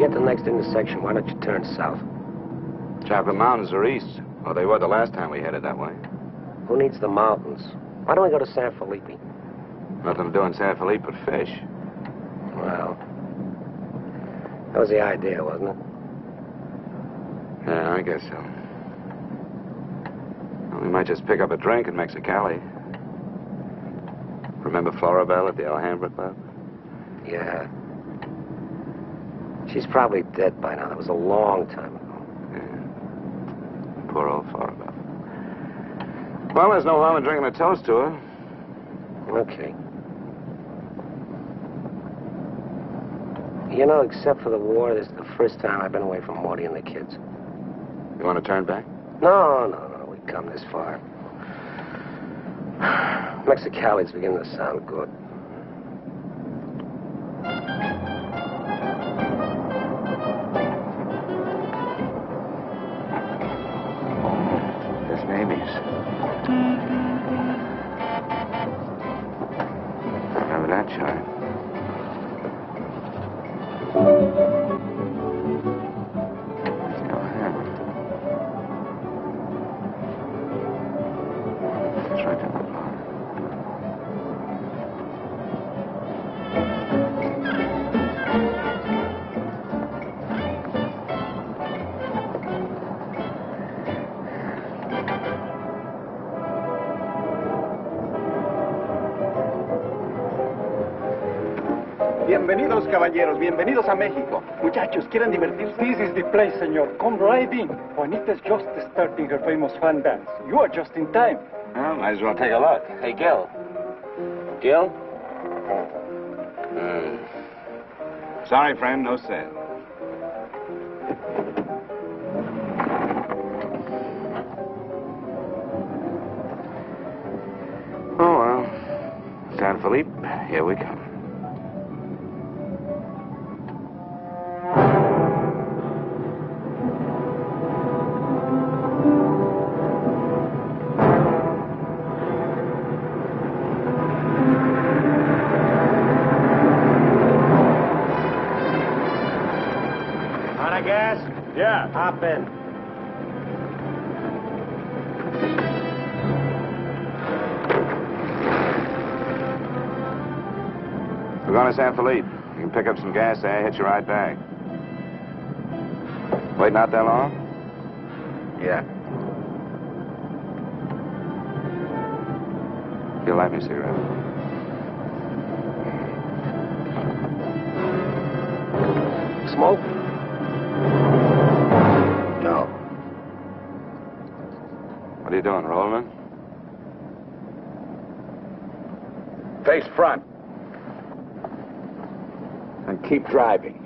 get to the next intersection, why don't you turn south? Chocolate Mountains are east. Well, they were the last time we headed that way. Who needs the mountains? Why don't we go to San Felipe? Nothing to do in San Felipe but fish. Well, that was the idea, wasn't it? Yeah, I guess so. Well, we might just pick up a drink in Mexicali. Remember Floribel at the Alhambra Club? Yeah. She's probably dead by now. That was a long time ago. Yeah. Poor old Floribel. Well, there's no harm in drinking a toast to her. Okay. You know, except for the war, this is the first time I've been away from Morty and the kids. You want to turn back? No. We've come this far. Mexicali's beginning to sound good. There's babies. Remember that chime? Bienvenidos, caballeros. Bienvenidos a México. Muchachos, ¿quieren divertirse? This is the place, senor. Come right in. Juanita's just starting her famous fan dance. You are just in time. Well, might as well take a look. Hey, Gil. Gil? Sorry, friend, no sale. Oh, well. San Felipe, here we come. Yeah. Hop in. We're going to San Felipe. You can pick up some gas there, hitch a ride back. Waiting out that long? Yeah. You'll light me a cigarette. Smoke? No. What are you doing, rolling? Face front. And keep driving.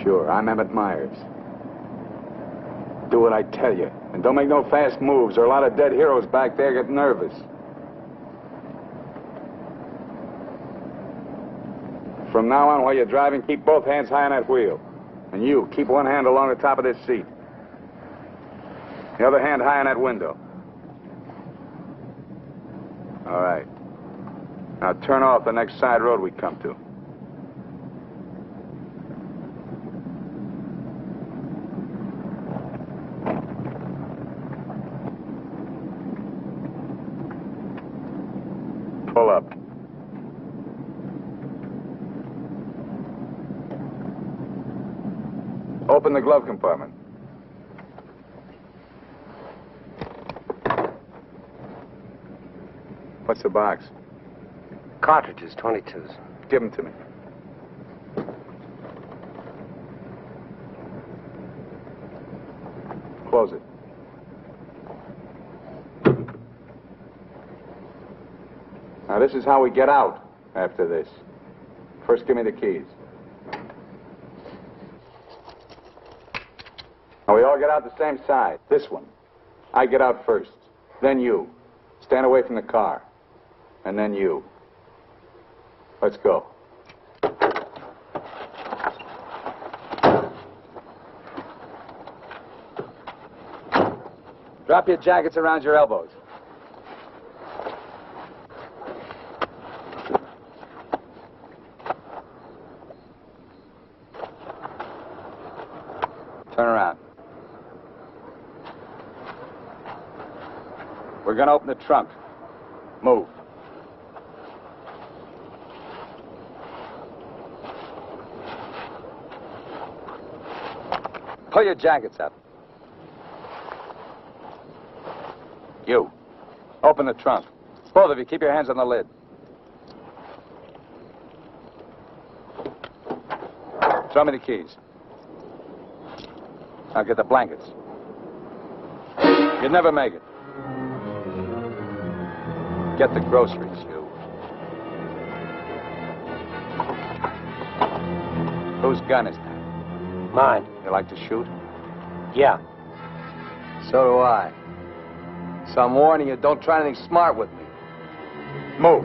Sure, I'm Emmett Myers. Do what I tell you. And don't make no fast moves, or a lot of dead heroes back there get nervous. From now on, while you're driving, keep both hands high on that wheel. And you, keep one hand along the top of this seat. The other hand high on that window. All right. Now turn off the next side road we come to. Pull up. Open the glove compartment. What's the box? Cartridges, 22s. Give them to me. Close it. Now, this is how we get out after this. First, give me the keys. Now, we all get out the same side. This one. I get out first. Then you. Stand away from the car. And then you. Let's go. Drop your jackets around your elbows. We're gonna open the trunk. Move. Pull your jackets up. You. Open the trunk. Both of you, keep your hands on the lid. Throw me the keys. Now get the blankets. You'd never make it. Get the groceries, you. Whose gun is that? Mine. You like to shoot? Yeah. So do I. So I'm warning you, don't try anything smart with me. Move.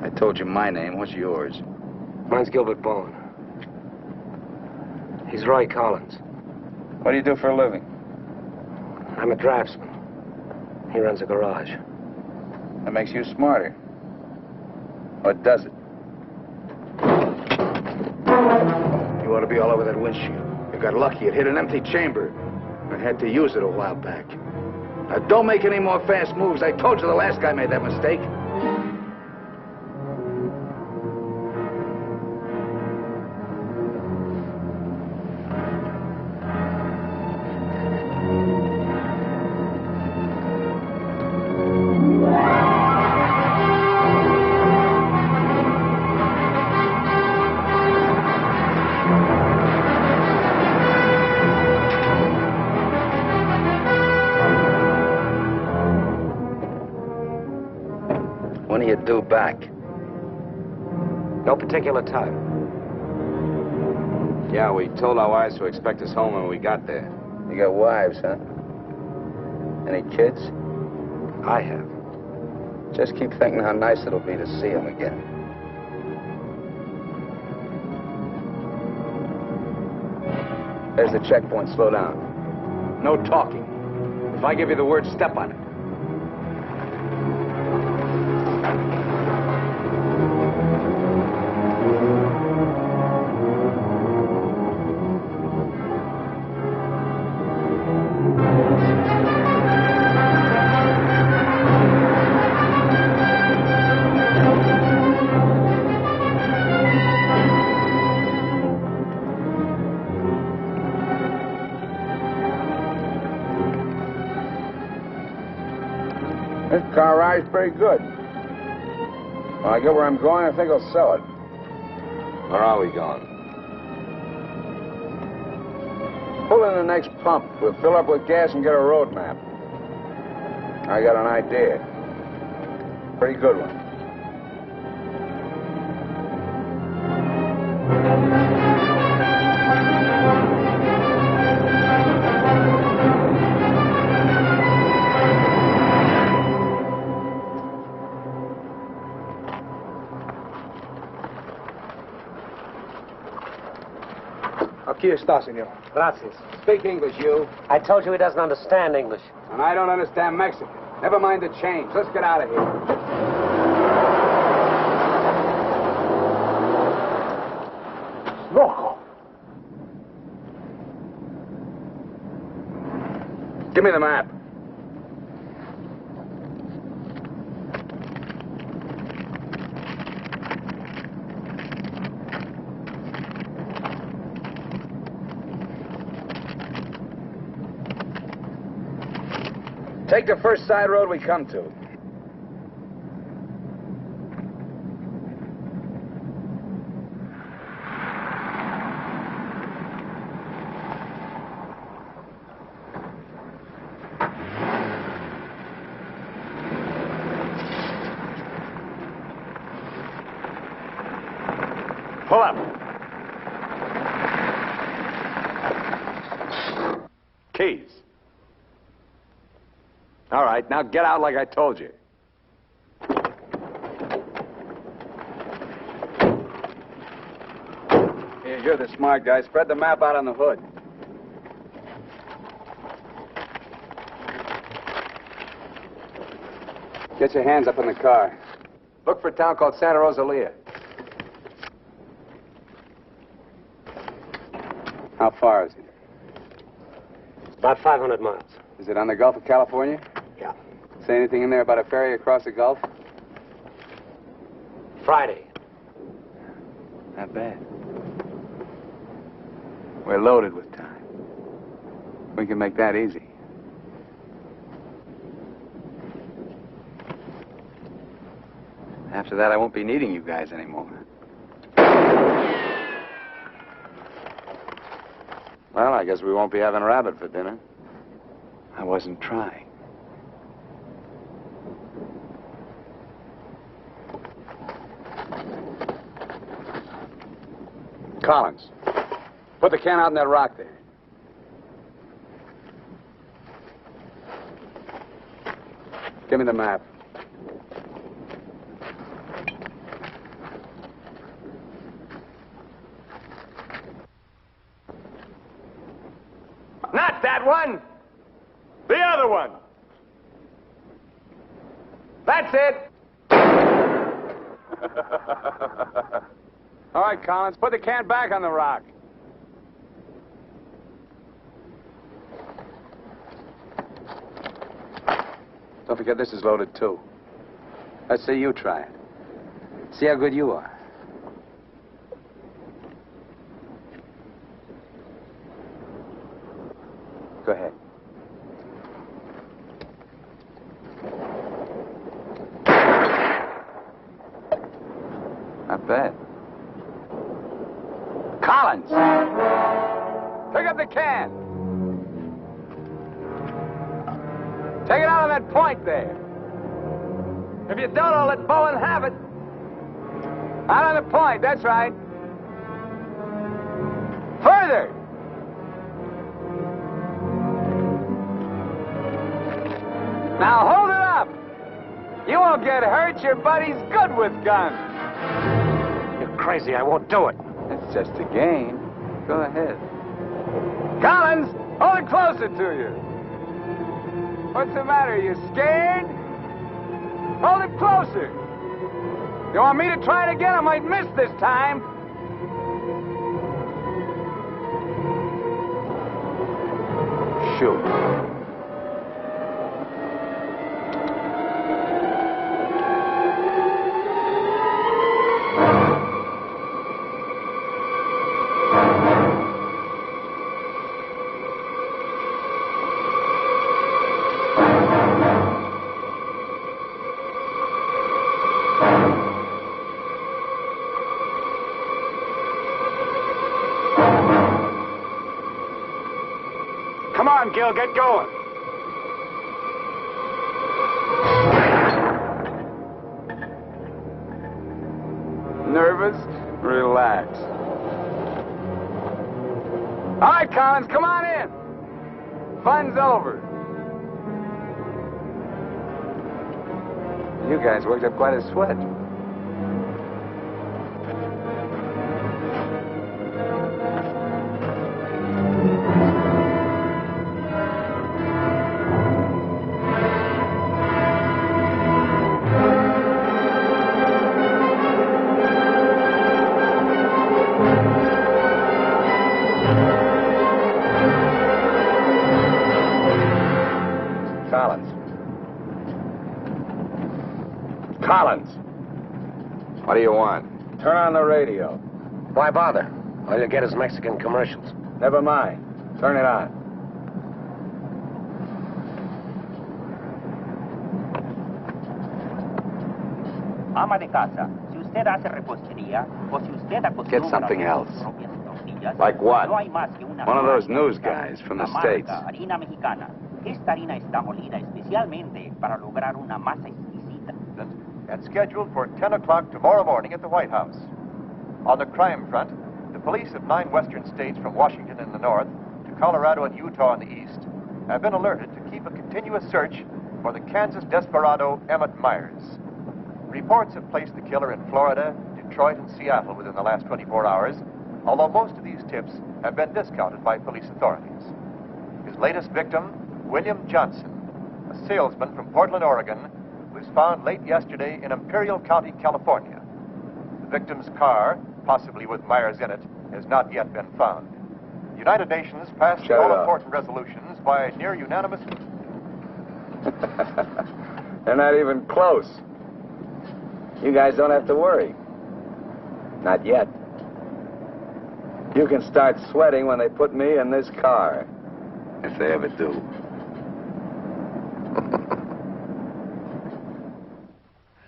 I told you my name. What's yours? Mine's Gilbert Bowen. He's Roy Collins. What do you do for a living? I'm a draftsman. He runs a garage. That makes you smarter. Or does it? You ought to be all over that windshield. You got lucky. It hit an empty chamber. I had to use it a while back. Now, don't make any more fast moves. I told you the last guy made that mistake. When are you due back? No particular time. Yeah, we told our wives to expect us home when we got there. You got wives, huh? Any kids? I have. Just keep thinking how nice it'll be to see them again. There's the checkpoint. Slow down. No talking. If I give you the word, step on it. This car ride's pretty good. When I get where I'm going, I think I'll sell it. Where are we going? Pull in the next pump. We'll fill up with gas and get a road map. I got an idea. Pretty good one. Aquí está, senor. Gracias. Speak English, you. I told you he doesn't understand English. And I don't understand Mexican. Never mind the change. Let's get out of here. Loco. Give me the map. Take the first side road we come to. Pull up. Keys. All right, now get out like I told you. Here, you're the smart guy. Spread the map out on the hood. Get your hands up in the car. Look for a town called Santa Rosalia. How far is it? About 500 miles. Is it on the Gulf of California? Yeah. Say anything in there about a ferry across the Gulf? Friday. Not bad. We're loaded with time. We can make that easy. After that, I won't be needing you guys anymore. Well, I guess we won't be having rabbit for dinner. I wasn't trying. Collins, put the can out in that rock there. Give me the map. Not that one! The other one! That's it! All right, Collins, put the can back on the rock. Don't forget this is loaded, too. Let's see you try it. See how good you are. Go ahead. Not bad. Collins! Pick up the can! Take it out on that point there. If you don't, I'll let Bowen have it. Out on the point, that's right. Further! Now hold it up! You won't get hurt. Your buddy's good with guns. You're crazy. I won't do it. It's just a game. Go ahead. Collins, hold it closer to you. What's the matter? You scared? Hold it closer. You want me to try it again? I might miss this time. Shoot. Come on, Gil, get going. Nervous? Relax. All right, Collins, come on in. Fun's over. You guys worked up quite a sweat. Collins. What do you want? Turn on the radio. Why bother? All you'll get is Mexican commercials. Never mind. Turn it on. Ama de casa, si usted hace repostería o si usted acostumbra Get something else. Like what? No hay más que una One of those marca, news guys from the la States. marca harina mexicana. Esta harina está molida especialmente para lograr una masa exquisita. That's scheduled for 10 o'clock tomorrow morning at the White House. On the crime front, the police of 9 western states from Washington in the north to Colorado and Utah in the east have been alerted to keep a continuous search for the Kansas desperado Emmett Myers. Reports have placed the killer in Florida, Detroit, and Seattle within the last 24 hours, although most of these tips have been discounted by police authorities. His latest victim, William Johnson, a salesman from Portland, Oregon, was found late yesterday in Imperial County, California. The victim's car, possibly with Myers in it, has not yet been found. The United Nations passed all-important resolutions by near unanimous... They're not even close. You guys don't have to worry. Not yet. You can start sweating when they put me in this car. If they ever do.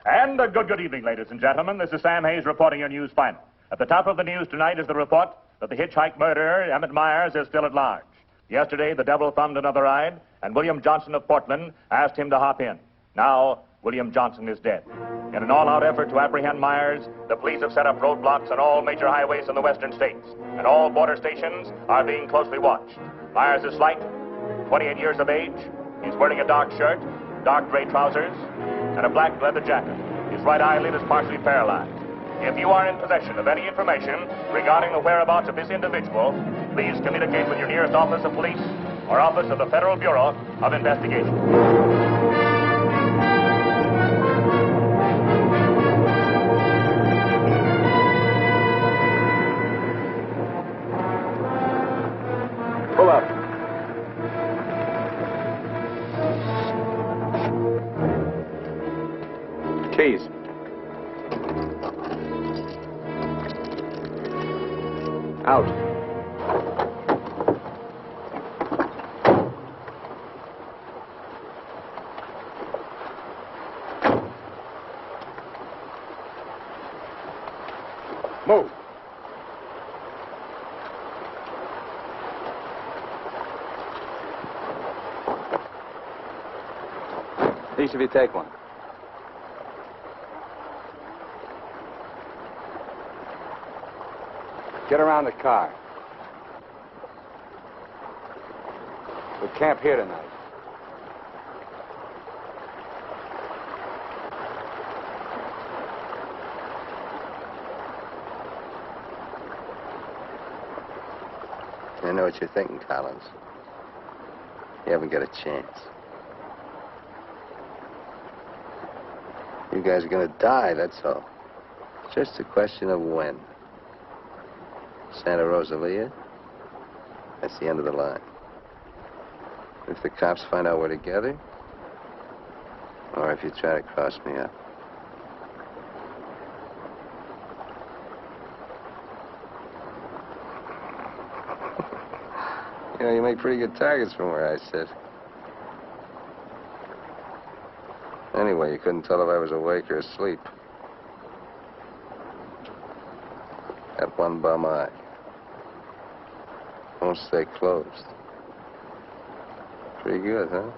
And a good evening, ladies and gentlemen. This is Sam Hayes reporting your news final. At the top of the news tonight is the report that the hitchhike murderer, Emmett Myers, is still at large. Yesterday, the devil thumbed another ride, and William Johnson of Portland asked him to hop in. Now, William Johnson is dead. In an all-out effort to apprehend Myers, the police have set up roadblocks on all major highways in the western states, and all border stations are being closely watched. Myers is slight, 28 years of age. He's wearing a dark shirt, dark gray trousers, and a black leather jacket. His right eyelid is partially paralyzed. If you are in possession of any information regarding the whereabouts of this individual, please communicate with your nearest office of police or office of the Federal Bureau of Investigation. Pull up. Keys. Out. Move. Each of you take one. Get around the car. We'll camp here tonight. I know what you're thinking, Collins. You haven't got a chance. You guys are gonna die, that's all. Just a question of when. Santa Rosalia, that's the end of the line. If the cops find out we're together, or if you try to cross me up. You know, you make pretty good targets from where I sit. Anyway, you couldn't tell if I was awake or asleep. Got one bum eye. Won't stay closed. Pretty good, huh?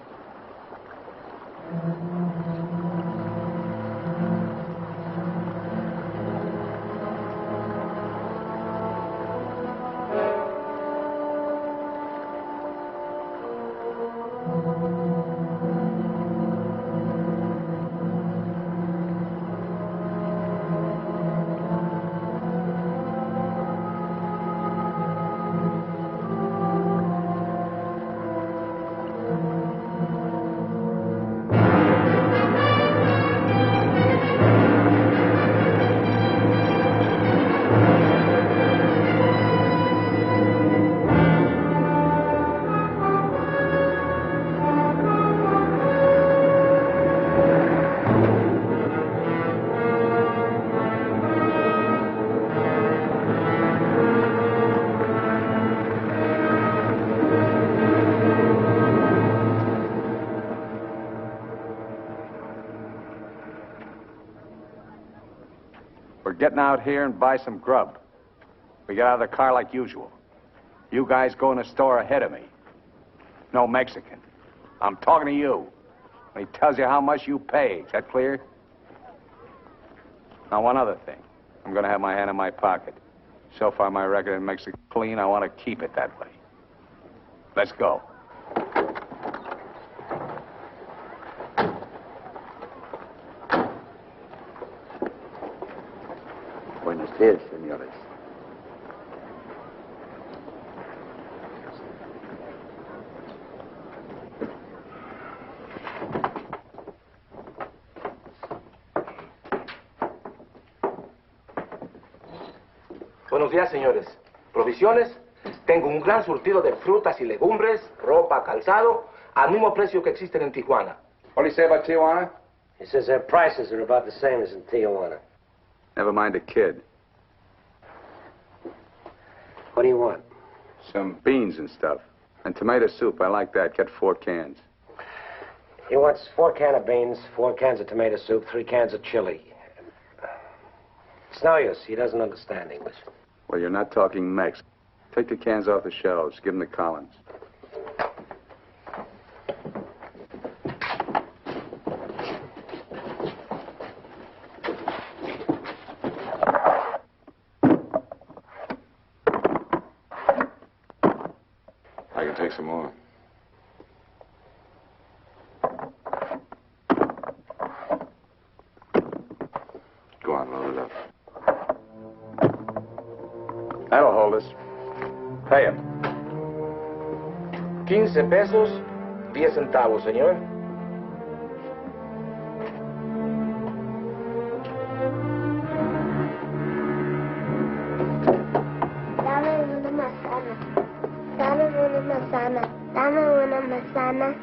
Getting out here and buy some grub. We get out of the car like usual. You guys go in the store ahead of me. No Mexican. I'm talking to you. He tells you how much you pay. Is that clear? Now, one other thing. I'm going to have my hand in my pocket. So far, my record makes it clean. I want to keep it that way. Let's go. Buenos días, señores. Buenos días, señores. ¿Provisiones? Tengo un gran surtido de frutas y legumbres, ropa, calzado, al mismo precio que existen en Tijuana. What do you say about Tijuana? He says their prices are about the same as in Tijuana. Never mind a kid. What do you want? Some beans and stuff. And tomato soup. I like that. Get 4 cans. He wants 4 cans of beans, 4 cans of tomato soup, 3 cans of chili. It's no use. He doesn't understand English. Well, you're not talking Mex. Take the cans off the shelves. Give them to Collins. I can take some more. Go on, load it up. That'll hold us. Pay him. 15 pesos, 10 centavos, señor. Dame una manzana. Dame una manzana. Dame una manzana.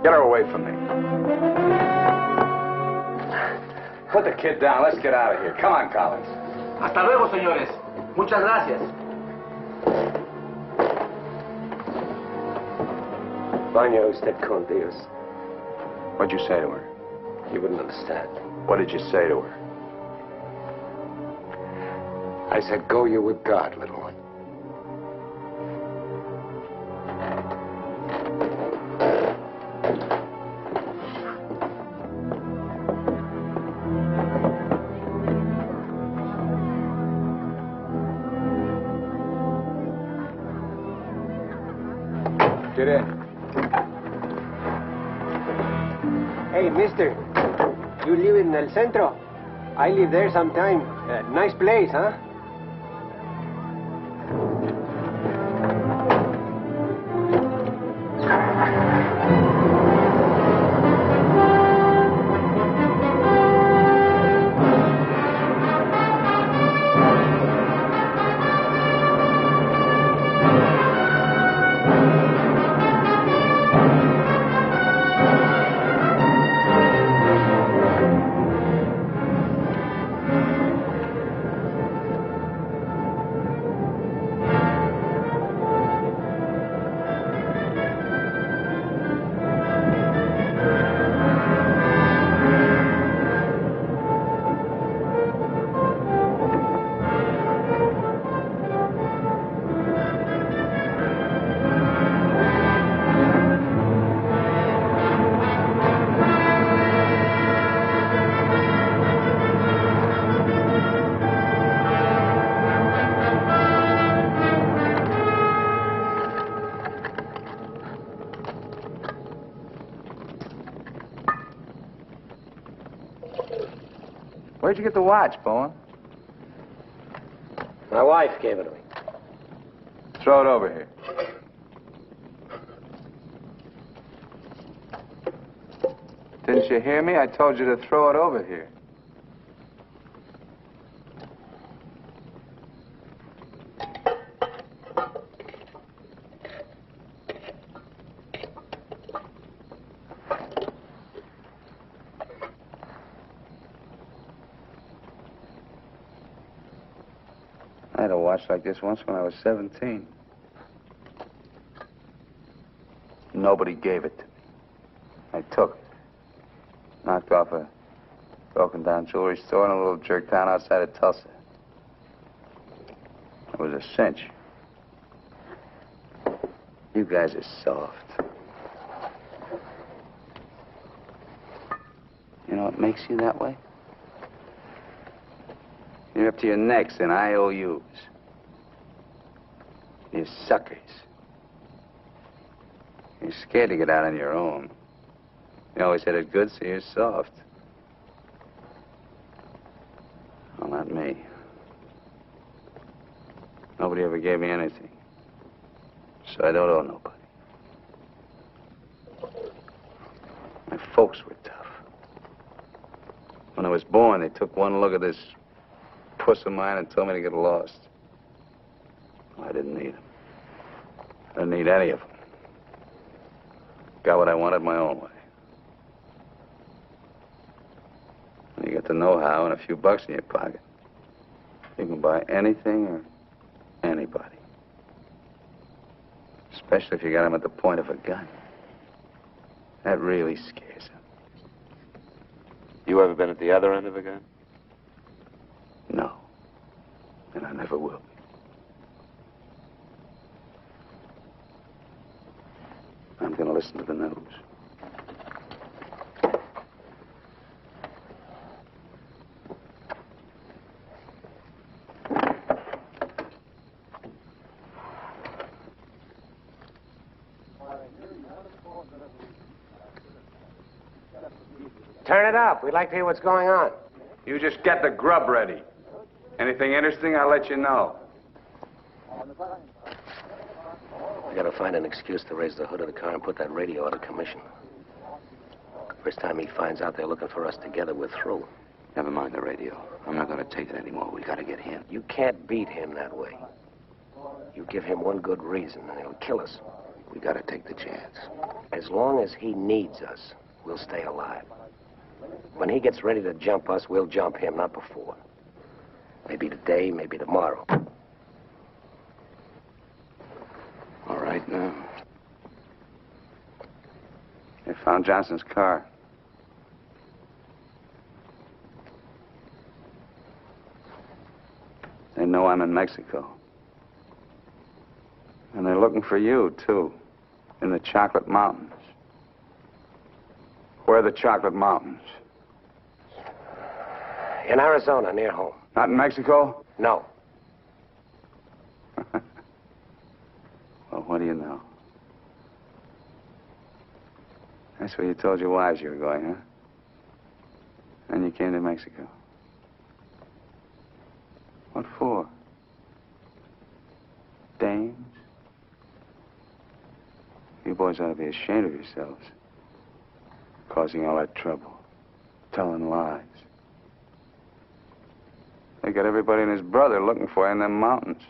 Get her away from me. Put the kid down. Let's get out of here. Come on, Collins. Hasta luego, señores. Muchas gracias. Vaya usted con Dios. What'd you say to her? You wouldn't understand. What did you say to her? I said, go you with God, little one. Get in. Hey, mister. You live in El Centro? I live there sometime. Nice place, huh? Where'd you get the watch, Bowen? My wife gave it to me. Throw it over here. Didn't you hear me? I told you to throw it over here. I had a watch like this once when I was 17. Nobody gave it to me. I took it. Knocked off a broken-down jewelry store in a little jerk town outside of Tulsa. It was a cinch. You guys are soft. You know, know what makes you that way? You're up to your necks in IOUs. You're suckers. You're scared to get out on your own. You always had it good, so you're soft. Well, not me. Nobody ever gave me anything. So I don't owe nobody. My folks were tough. When I was born, they took one look at this puss of mine and told me to get lost. Well, I didn't need them. I didn't need any of them. Got what I wanted my own way. When you get to know how and a few bucks in your pocket, you can buy anything or anybody. Especially if you got them at the point of a gun. That really scares them. You ever been at the other end of a gun? No. And I never will be. I'm going to listen to the news. Turn it up. We'd like to hear what's going on. You just get the grub ready. Anything interesting, I'll let you know. I gotta find an excuse to raise the hood of the car and put that radio out of commission. First time he finds out they're looking for us together, we're through. Never mind the radio. I'm not going to take it anymore. We got to get him. You can't beat him that way. You give him one good reason, and he'll kill us. We got to take the chance. As long as he needs us, we'll stay alive. When he gets ready to jump us, we'll jump him, not before. Maybe today, maybe tomorrow. All right, now. They found Johnson's car. They know I'm in Mexico. And they're looking for you, too, in the Chocolate Mountains. Where are the Chocolate Mountains? In Arizona, near home. Not in Mexico? No. Well, what do you know? That's where you told your wives you were going, huh? And you came to Mexico. What for? Dames? You boys ought to be ashamed of yourselves. Causing all that trouble. Telling lies. They got everybody and his brother looking for you in them mountains.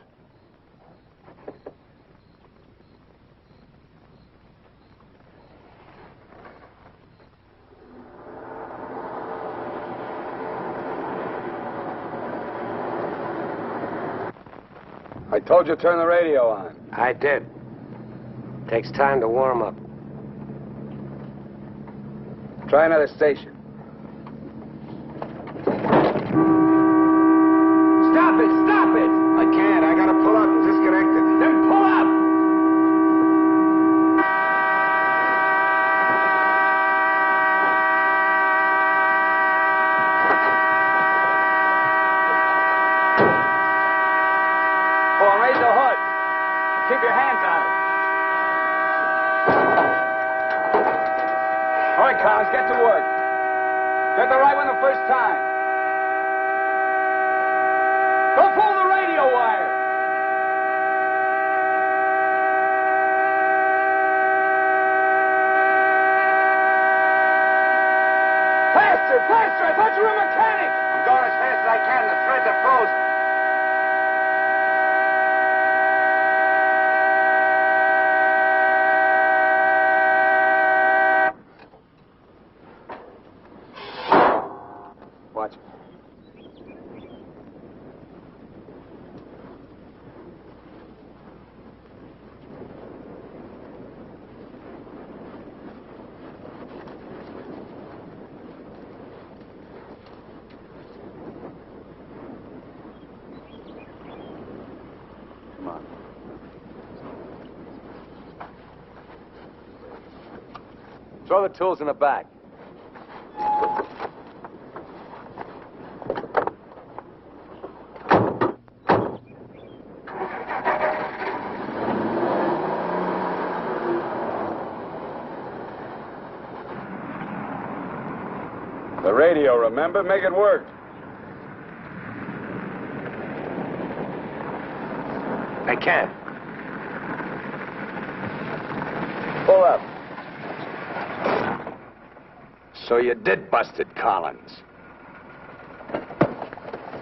I told you to turn the radio on. I did. Takes time to warm up. Try another station. Stop it! Stop it! I can't. I gotta pull out and disconnect it. Then pull up! Oh, and raise the hood. Keep your hands on it. All right, Collins, get to work. Get the right one the first time. Don't pull the radio wire. Faster, faster! I thought you were a mechanic. I'm going as fast as I can. The threads are frozen. Watch it. Come on. Throw the tools in the back. The radio, remember? Make it work. I can't. Pull up. So you did bust it, Collins.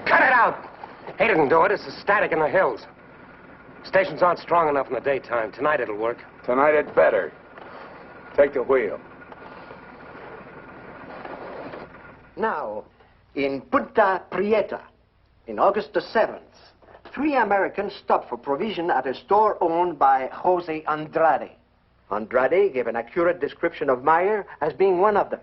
Cut it out! He didn't do it. It's the static in the hills. Stations aren't strong enough in the daytime. Tonight it'll work. Tonight it better. Take the wheel. Now, in Punta Prieta, in August the 7th, 3 Americans stopped for provision at a store owned by José Andrade. Andrade gave an accurate description of Meyer as being one of them.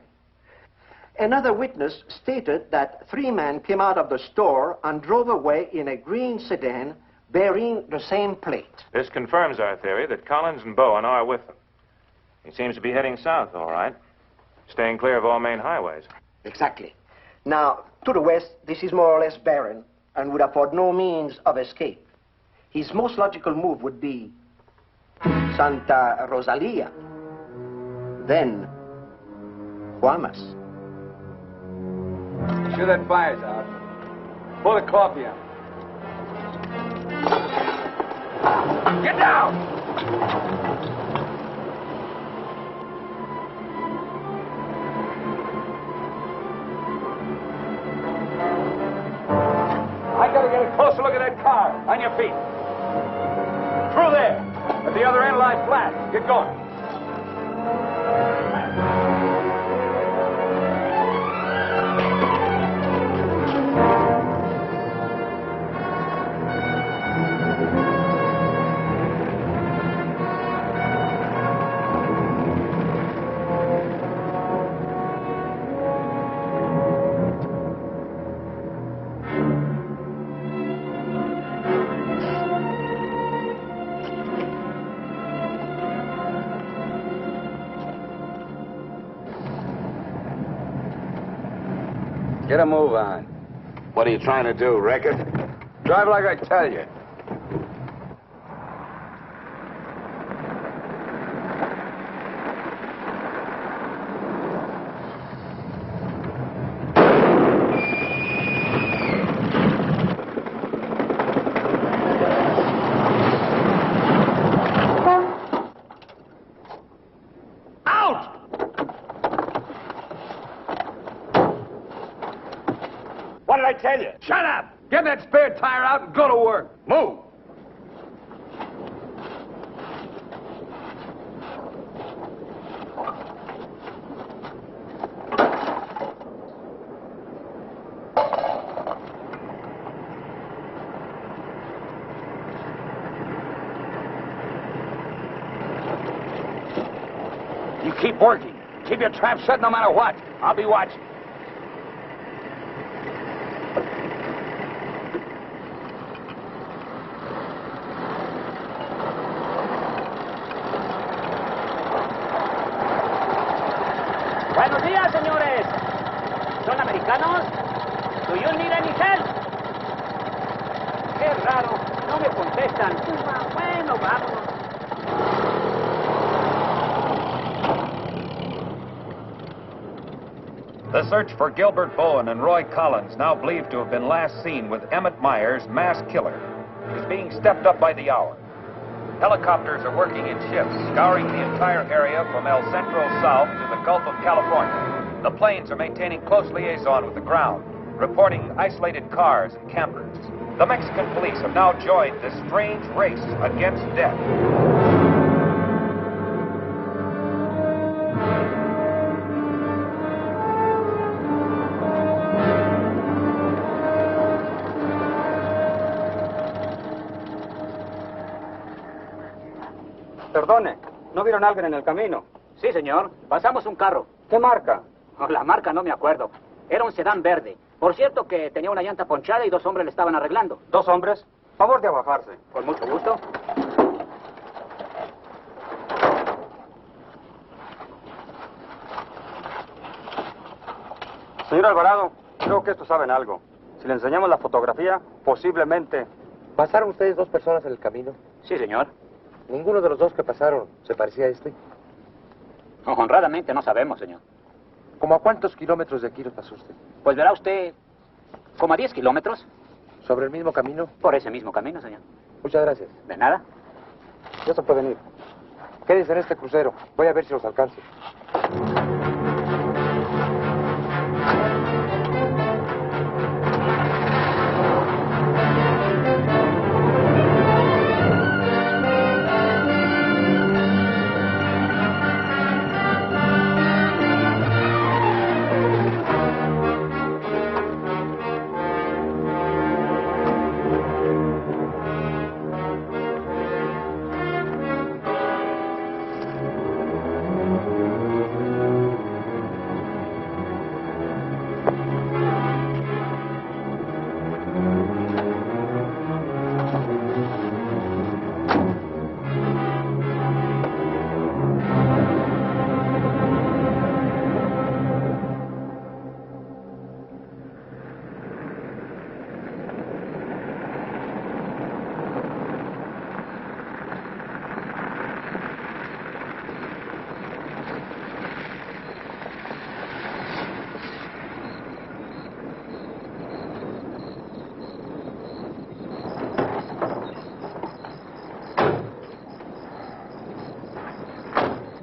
Another witness stated that 3 men came out of the store and drove away in a green sedan bearing the same plate. This confirms our theory that Collins and Bowen are with them. He seems to be heading south, all right, staying clear of all main highways. Exactly. Now, to the west, this is more or less barren and would afford no means of escape. His most logical move would be Santa Rosalia, then Guamas. Sure that fire's out. Pull the coffee out. Get down! I gotta get a closer look at that car. On your feet. Through there. At the other end, lie flat. Get going. Get a move on. What are you trying to do, wreck it? Drive like I tell you. Tell you. Shut up! Get that spare tire out and go to work. Move! You keep working. Keep your trap shut no matter what. I'll be watching. Buenos días, señores. ¿Son americanos? Do you need any help? Qué raro, no me contestan. Bueno, vámonos. The search for Gilbert Bowen and Roy Collins, now believed to have been last seen with Emmett Myers, mass killer, is being stepped up by the hour. Helicopters are working in shifts, scouring the entire area from El Centro south to the Gulf of California. The planes are maintaining close liaison with the ground, reporting isolated cars and campers. The Mexican police have now joined this strange race against death. Perdone, ¿no vieron a alguien en el camino? Sí, señor. Pasamos un carro. ¿Qué marca? Oh, la marca no me acuerdo. Era un sedán verde. Por cierto que tenía una llanta ponchada y 2 hombres le estaban arreglando. ¿2 hombres? Favor de abajarse. Con mucho gusto. Señor Alvarado, creo que estos saben algo. Si le enseñamos la fotografía, posiblemente... ¿Pasaron ustedes 2 personas en el camino? Sí, señor. Ninguno de los 2 que pasaron se parecía a este. Honradamente no sabemos, señor. ¿Cómo a cuántos kilómetros de aquí nos pasó usted? Pues verá usted, como a 10 kilómetros. ¿Sobre el mismo camino? Por ese mismo camino, señor. Muchas gracias. De nada. Ya se pueden ir. Quédense en este crucero. Voy a ver si los alcanzo.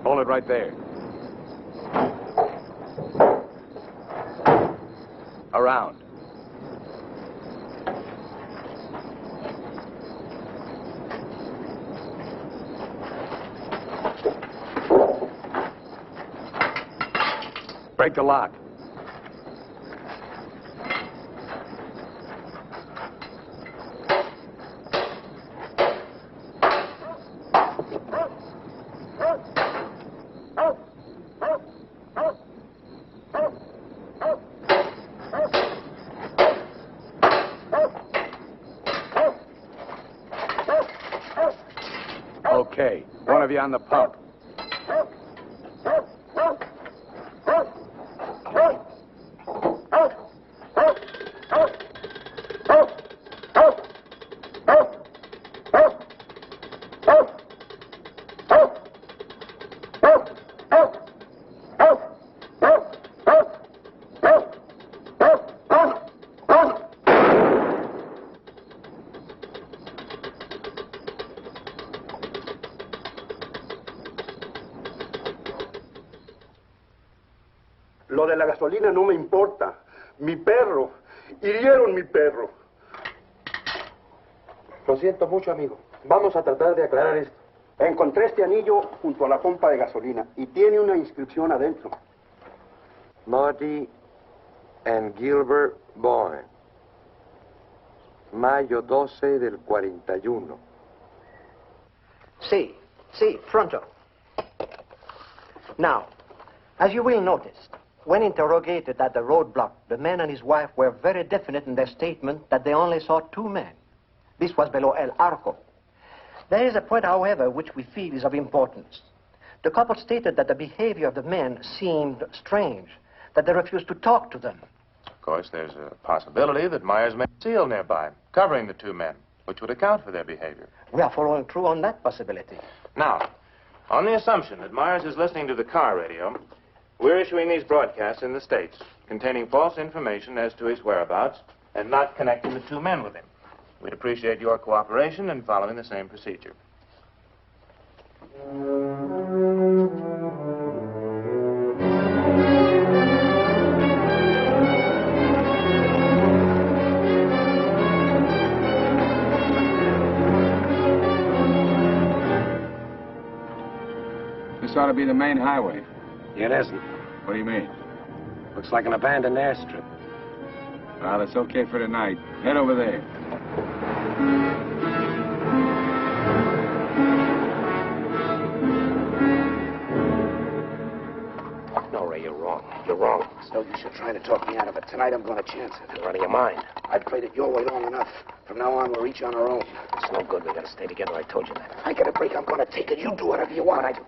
Hold it right there. Around. Break the lock. Okay, one of you on the pump. Lo de la gasolina no me importa. Mi perro. Hirieron mi perro. Lo siento mucho, amigo. Vamos a tratar de aclarar esto. Encontré este anillo junto a la pompa de gasolina y tiene una inscripción adentro. Marty and Gilbert Bowen. Mayo 12 del 41. Sí, pronto. Now, as you will notice, when interrogated at the roadblock, the man and his wife were very definite in their statement that they only saw two men. This was below El Arco. There is a point, however, which we feel is of importance. The couple stated that the behavior of the men seemed strange, that they refused to talk to them. Of course, there's a possibility that Myers may have a seal nearby, covering the two men, which would account for their behavior. We are following through on that possibility. Now, on the assumption that Myers is listening to the car radio, we're issuing these broadcasts in the States, containing false information as to his whereabouts and not connecting the two men with him. We'd appreciate your cooperation in following the same procedure. This ought to be the main highway. It isn't. What do you mean? Looks like an abandoned airstrip. Well, it's okay for tonight. Head over there. No, Ray, you're wrong. You're wrong. So you should try to talk me out of it. Tonight I'm going to chance it. You're out of your mind. I've played it your way long enough. From now on, we're each on our own. It's no good. We gotta stay together. I told you that. I get a break, I'm going to take it. You do whatever you want.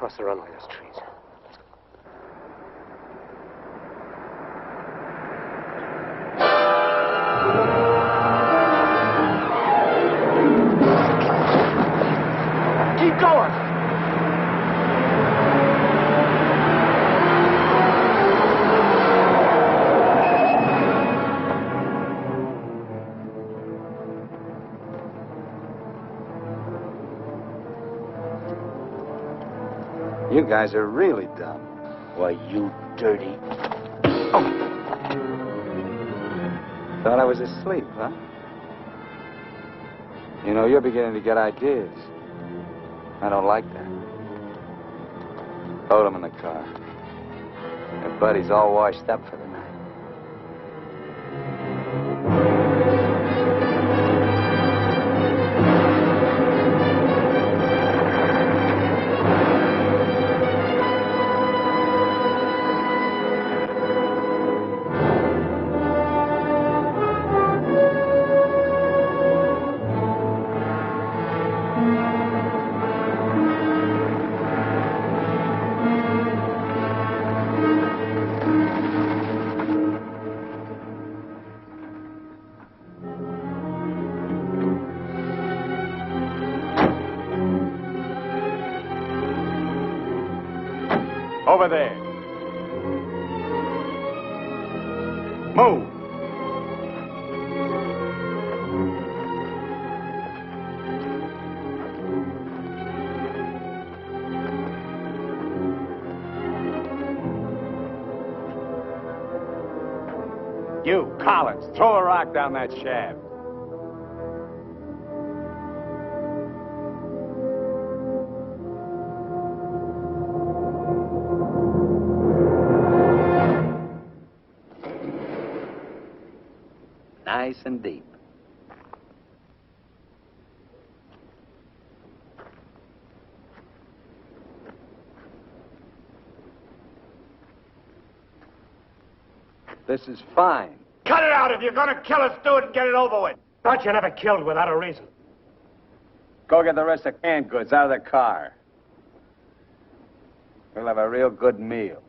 cross the runway, those trees. Keep going! You guys are really dumb. Why, you dirty... Thought I was asleep, huh? You know, you're beginning to get ideas. I don't like that. Hold him in the car. Your buddy's all washed up for the night. Over there. Move. You, Collins, throw a rock down that shaft. Nice and deep. This is fine. Cut it out. If you're going to kill us, do it and get it over with. Thought you never killed without a reason. Go get the rest of canned goods out of the car. We'll have a real good meal.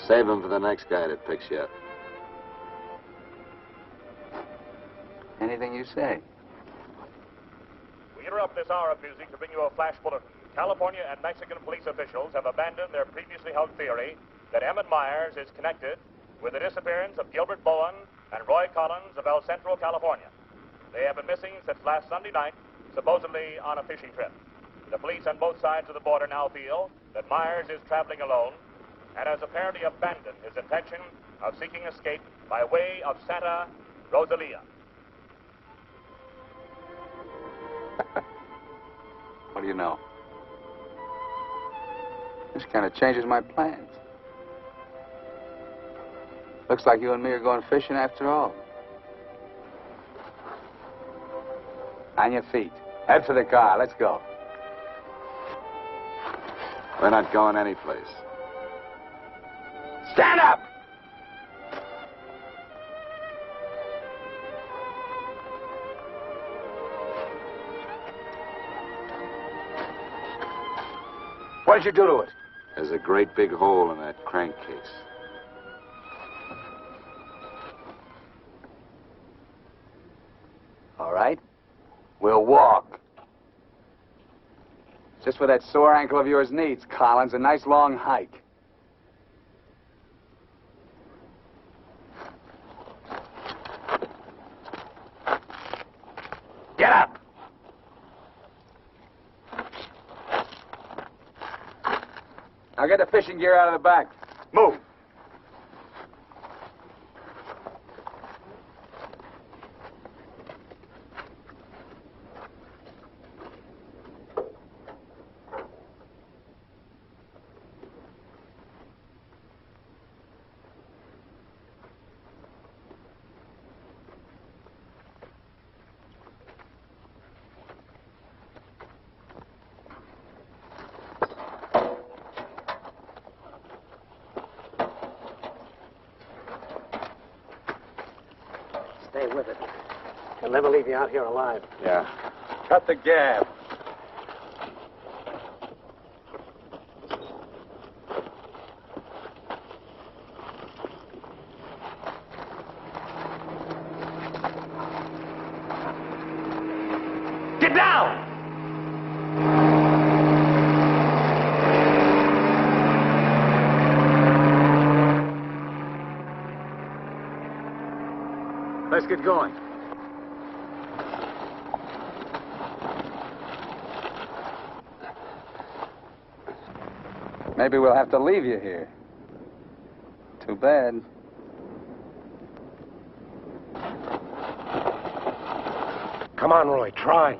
Save him for the next guy that picks you up. Anything you say. We interrupt this hour of music to bring you a flash bulletin. California and Mexican police officials have abandoned their previously held theory that Emmett Myers is connected with the disappearance of Gilbert Bowen and Roy Collins of El Centro, California. They have been missing since last Sunday night, supposedly on a fishing trip. The police on both sides of the border now feel that Myers is traveling alone and has apparently abandoned his intention of seeking escape by way of Santa Rosalia. What do you know? This kind of changes my plans. Looks like you and me are going fishing after all. On your feet. Head for the car. Let's go. We're not going anyplace. Stand up! What did you do to it? There's a great big hole in that crankcase. All right. We'll walk. Just what that sore ankle of yours needs, Collins. A nice long hike. Get up! Now get the fishing gear out of the back. Move. stay with it. He'll never leave you out here alive. Yeah. Cut the gab. Get down! Let's get going. Maybe we'll have to leave you here. Too bad. Come on, Roy, try.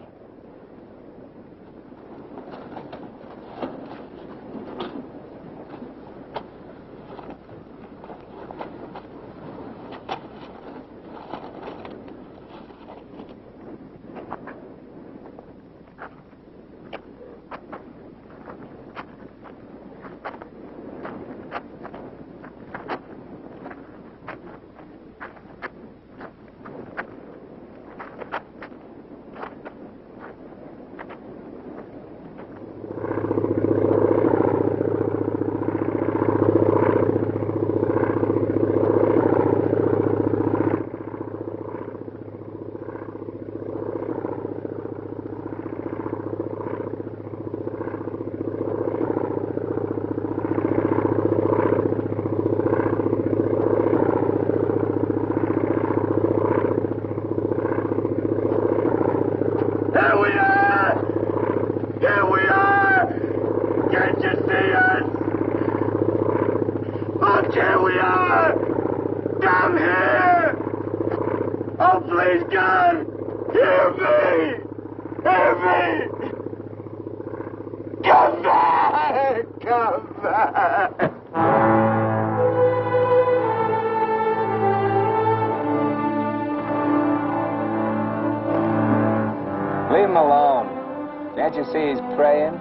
Leave him alone. Can't you see he's praying?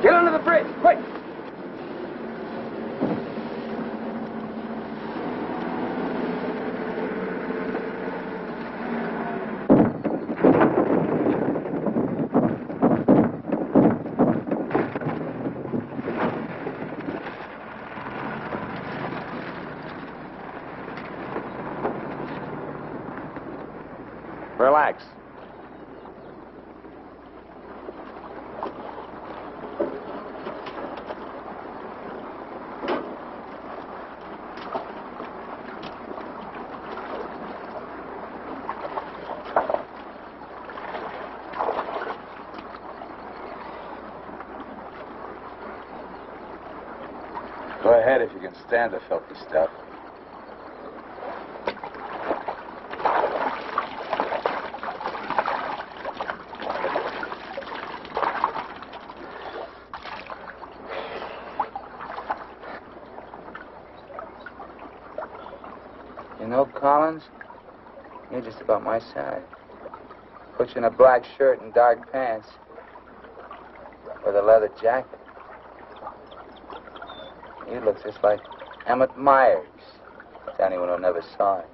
Get under the bridge, quick! Relax. Go ahead if you can stand the filthy stuff. You know, Collins, you're just about my size. Put you in a black shirt and dark pants with a leather jacket. You look just like Emmett Myers, to anyone who never saw him.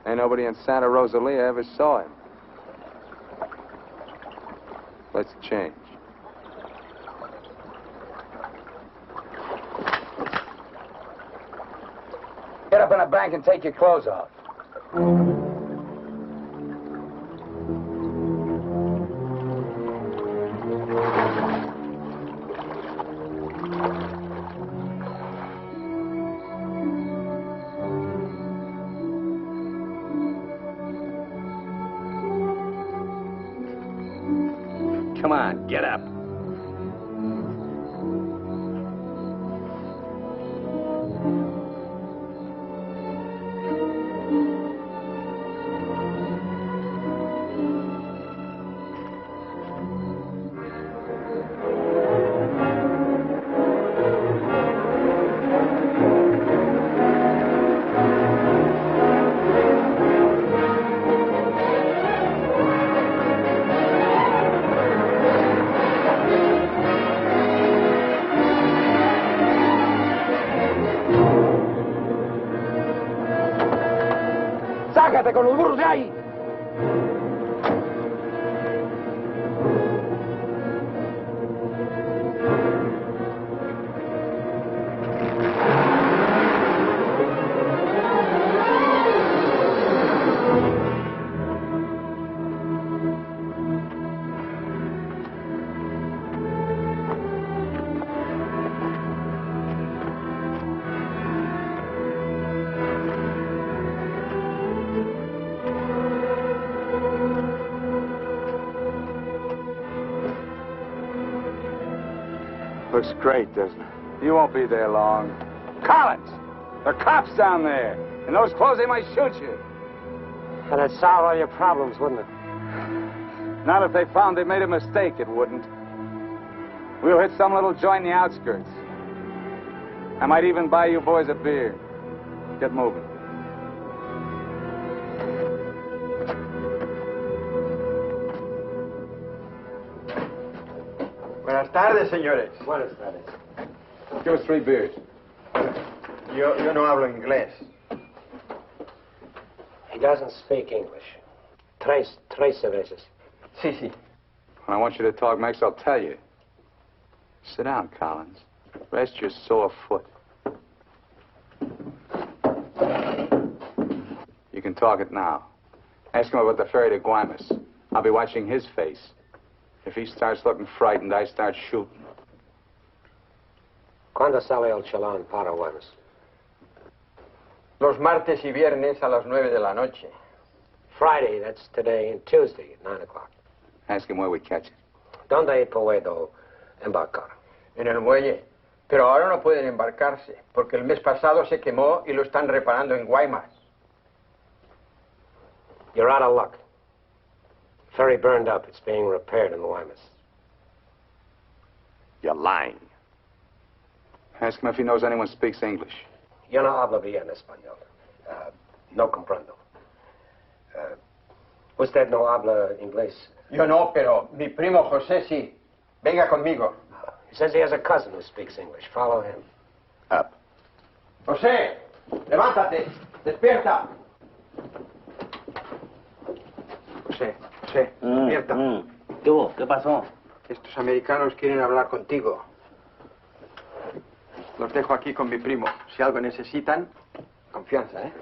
Ain't nobody in Santa Rosalia ever saw him. Let's change. Get up in a bank and take your clothes off. Come on, get up. ¡Sácate con los burros de ahí! Looks great, doesn't it? You won't be there long. Collins! There are cops down there. In those clothes, they might shoot you. That'd solve all your problems, wouldn't it? Not if they found they made a mistake, it wouldn't. We'll hit some little joint in the outskirts. I might even buy you boys a beer. Get moving. Buenas tardes, señores. Buenas tardes. Give us 3 beers. Yo no hablo inglés. He doesn't speak English. Tres cervezas. Sí, sí. When I want you to talk, Max, I'll tell you. Sit down, Collins. Rest your sore foot. You can talk it now. Ask him about the ferry to Guaymas. I'll be watching his face. If he starts looking frightened, I start shooting. ¿Cuándo sale el chalán para Guaymas? Los martes y viernes a las 9 de la noche. Friday, that's today, and Tuesday at 9 o'clock. Ask him where we catch it. ¿Dónde puedo embarcar? En el muelle. Pero ahora no pueden embarcarse, porque el mes pasado se quemó y lo están reparando en Guaymas. You're out of luck. Ferry burned up. It's being repaired in Guaymas. You're lying. Ask him if he knows anyone speaks English. Yo no hablo bien español. No comprendo. ¿Usted no habla inglés? Yo no, pero mi primo José sí. Venga conmigo. He says he has a cousin who speaks English. Follow him. Up. José, levántate. Despierta. José, despierta. ¿Qué pasó? Estos americanos quieren hablar contigo. Los dejo aquí con mi primo. Si algo necesitan, confianza, ¿eh?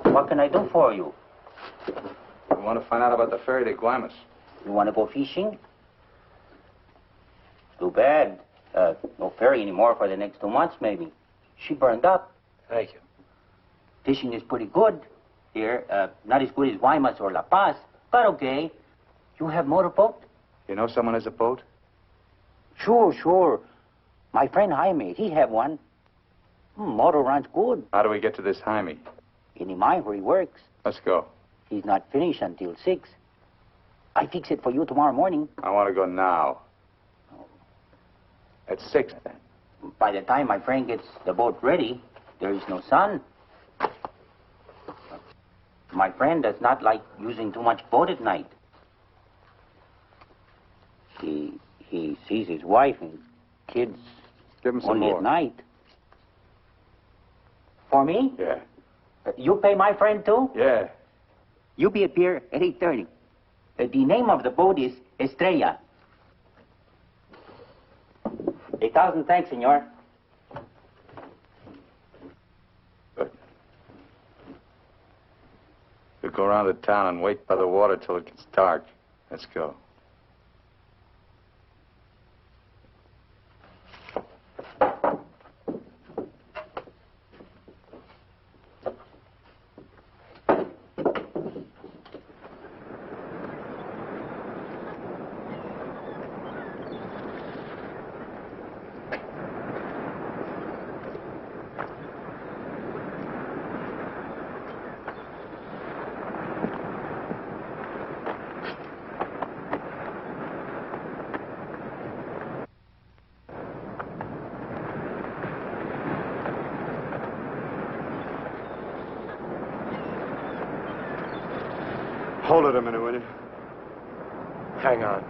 What can I do for you? We want to find out about the ferry to Guaymas. You want to go fishing? Too bad. No ferry anymore for the next 2 months, maybe. She burned up. Thank you. Fishing is pretty good here. Not as good as Guaymas or La Paz, but okay. You have motorboat? You know someone has a boat? Sure. My friend Jaime, he have one. Motor runs good. How do we get to this Jaime? In the mine where he works. Let's go. He's not finished until 6. I fix it for you tomorrow morning. I want to go now. At 6, then. By the time my friend gets the boat ready, there is no sun. My friend does not like using too much boat at night. He sees his wife and kids Give him some only more. at night. For me? Yeah. You pay my friend too? Yeah. You be at pier at 8:30. The name of the boat is Estrella. 1,000 thanks, senor. Good. We'll go around the town and wait by the water till it gets dark. Let's go. Hold it a minute, will you? Hang on.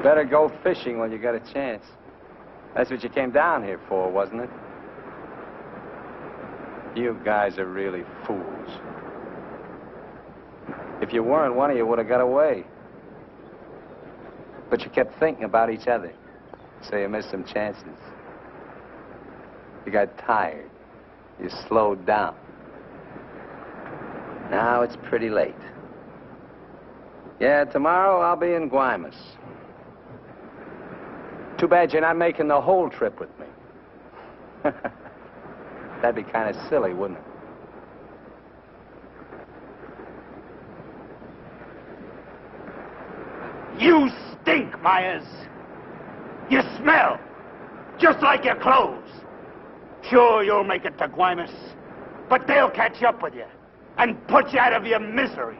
Better go fishing when you got a chance. That's what you came down here for, wasn't it? You guys are really fools. If you weren't, one of you would have got away. But you kept thinking about each other, so you missed some chances. You got tired. You slowed down. Now it's pretty late. Yeah, tomorrow I'll be in Guaymas. Too bad you're not making the whole trip with me. That'd be kind of silly, wouldn't it? You stink, Myers. You smell, just like your clothes. Sure, you'll make it to Guaymas, but they'll catch up with you and put you out of your misery.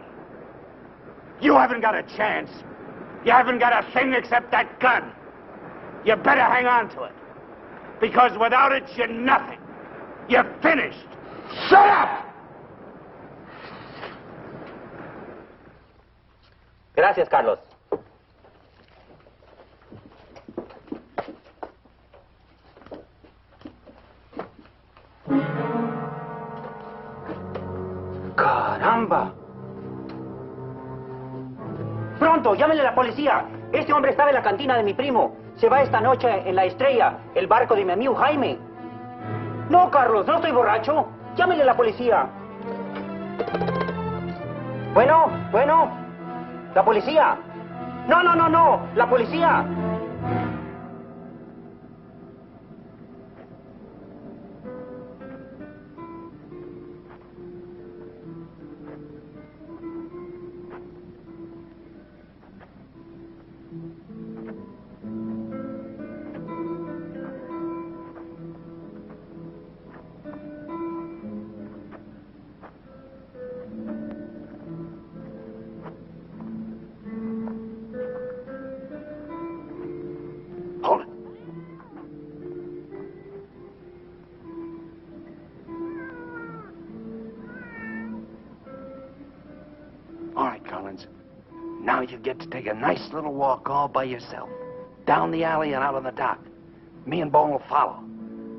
You haven't got a chance. You haven't got a thing except that gun. You better hang on to it, because without it, you're nothing. You're finished. Shut up! Gracias, Carlos. ¡Caramba! ¡Pronto! ¡Llámenle a la policía! Ese hombre estaba en la cantina de mi primo. Se va esta noche en la Estrella, el barco de mi amigo Jaime. No, Carlos, no estoy borracho. Llámenle a la policía. Bueno, la policía. No, la policía. Now you get to take a nice little walk all by yourself. Down the alley and out on the dock. Me and Bowen will follow.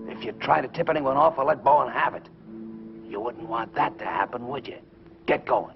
If you try to tip anyone off, I'll let Bowen have it. You wouldn't want that to happen, would you? Get going.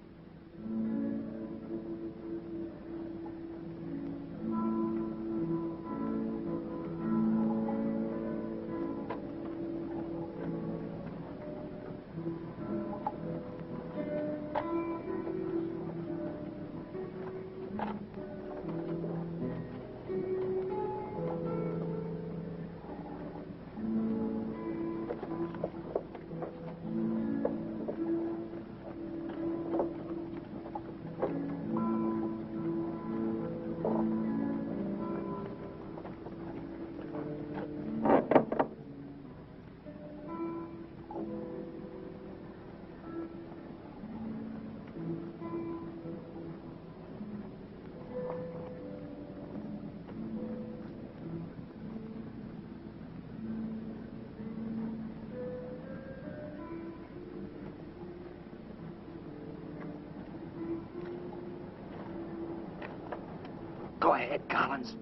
ahead, Collins.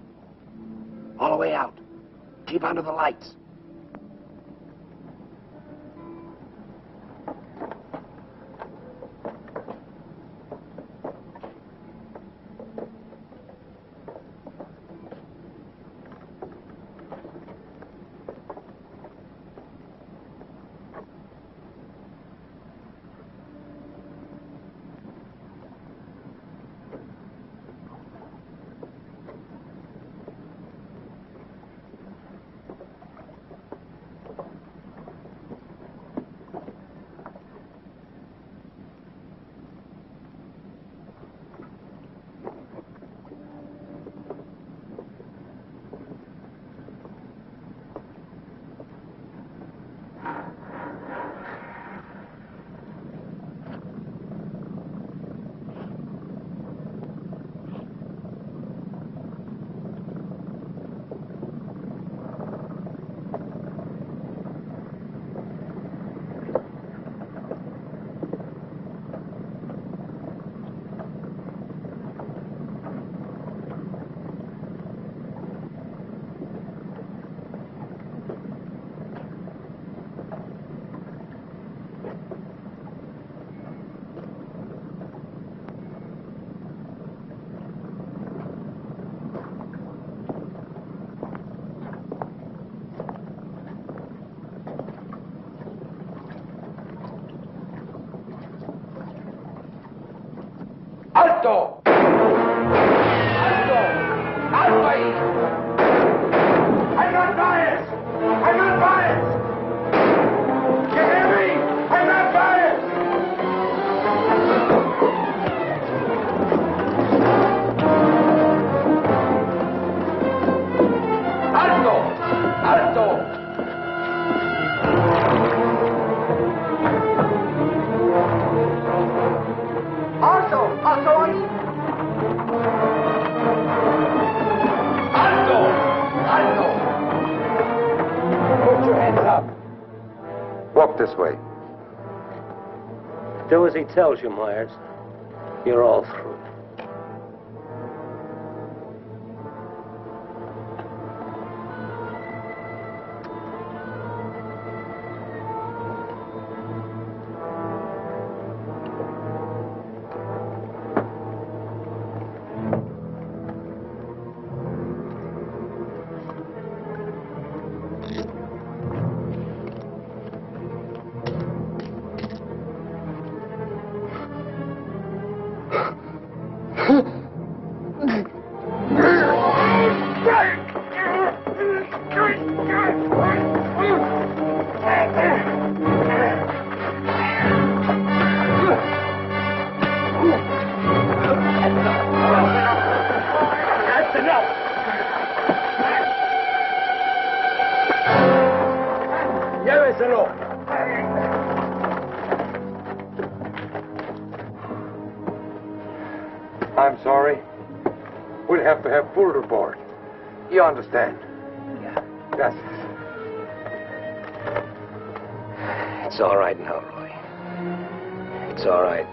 All the way out. Keep under the lights. ¡Alto! ¡Alto! ¡Alto ahí! ¡I'm not biased! ¡I'm not biased! You hear me? ¡I'm not biased! ¡Alto! ¡Alto! ¡Alto ahí! ¡Alto! ¡Alto! Put your hands up. Walk this way. Do as he tells you, Myers. You're all through. I'm sorry. We'll have to have full report. You understand? Yeah. Gracias. It's all right now, Roy. It's all right.